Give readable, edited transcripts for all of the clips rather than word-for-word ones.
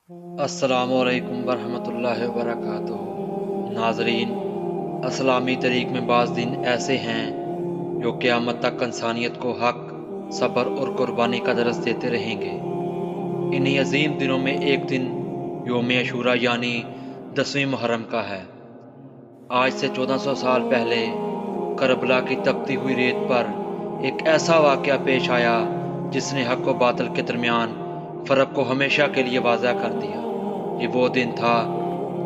अस्सलामुअलैकुम वरहमतुल्लाहि वबरकातुहू। नाजरीन, अस्लामी तरीक में बाज़ दिन ऐसे हैं जो क़यामत तक इंसानियत को हक, सब्र और कुर्बानी का दरस देते रहेंगे। इन्हीं अजीम दिनों में एक दिन योम अशूरा यानी 10वीं मुहर्रम का है। आज से 1400 साल पहले करबला की तपती हुई रेत पर एक ऐसा वाक़या पेश आया जिसने हक व बातिल के दरमियान फ़र्क को हमेशा के लिए वाज़ा कर दिया। ये वो दिन था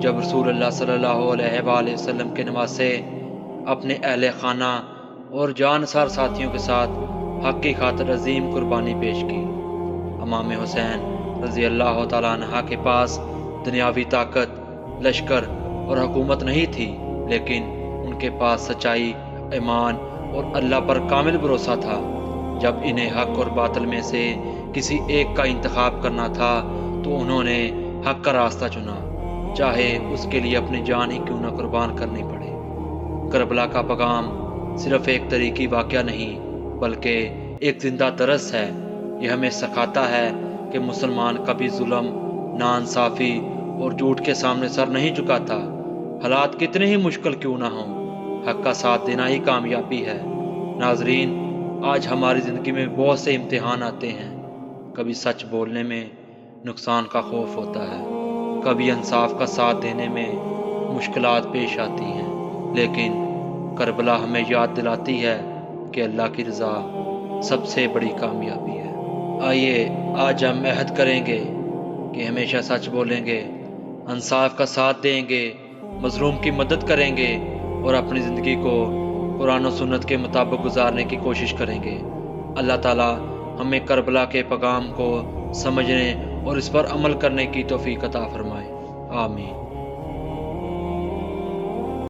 जब रसूलुल्लाह सल्लल्लाहु अलैहि वसल्लम के नवासे अपने अहले खाना और जानसार साथियों के साथ हक की खातिर अजीम कुर्बानी पेश की। इमाम हुसैन रज़ी अल्लाह तआला अन्हा के पास दुनियावी ताकत, लश्कर और हुकूमत नहीं थी, लेकिन उनके पास सच्चाई, ईमान और अल्लाह पर कामिल भरोसा था। जब इन्हें हक और बातिल में से किसी एक का इंतखाब करना था तो उन्होंने हक का रास्ता चुना, चाहे उसके लिए अपनी जान ही क्यों न कुर्बान करनी पड़े। करबला का पैगाम सिर्फ एक तरीकी वाक़या नहीं बल्कि एक जिंदा दरस है। यह हमें सिखाता है कि मुसलमान कभी जुल्म, नाइंसाफ़ी और झूठ के सामने सर नहीं झुकाता। हालात कितने ही मुश्किल क्यों ना हों, हक का साथ देना ही कामयाबी है। नाजरीन, आज हमारी ज़िंदगी में बहुत से इम्तिहान आते हैं। कभी सच बोलने में नुकसान का खौफ होता है, कभी इंसाफ का साथ देने में मुश्किलात पेश आती हैं, लेकिन करबला हमें याद दिलाती है कि अल्लाह की रज़ा सबसे बड़ी कामयाबी है। आइए आज हम अहद करेंगे कि हमेशा सच बोलेंगे, इंसाफ का साथ देंगे, मज़लूम की मदद करेंगे और अपनी ज़िंदगी को कुरान और सुन्नत के मुताबिक गुजारने की कोशिश करेंगे। अल्लाह ताला हमें करबला के पैगाम को समझने और इस पर अमल करने की तौफीक अता फरमाए। आमीन।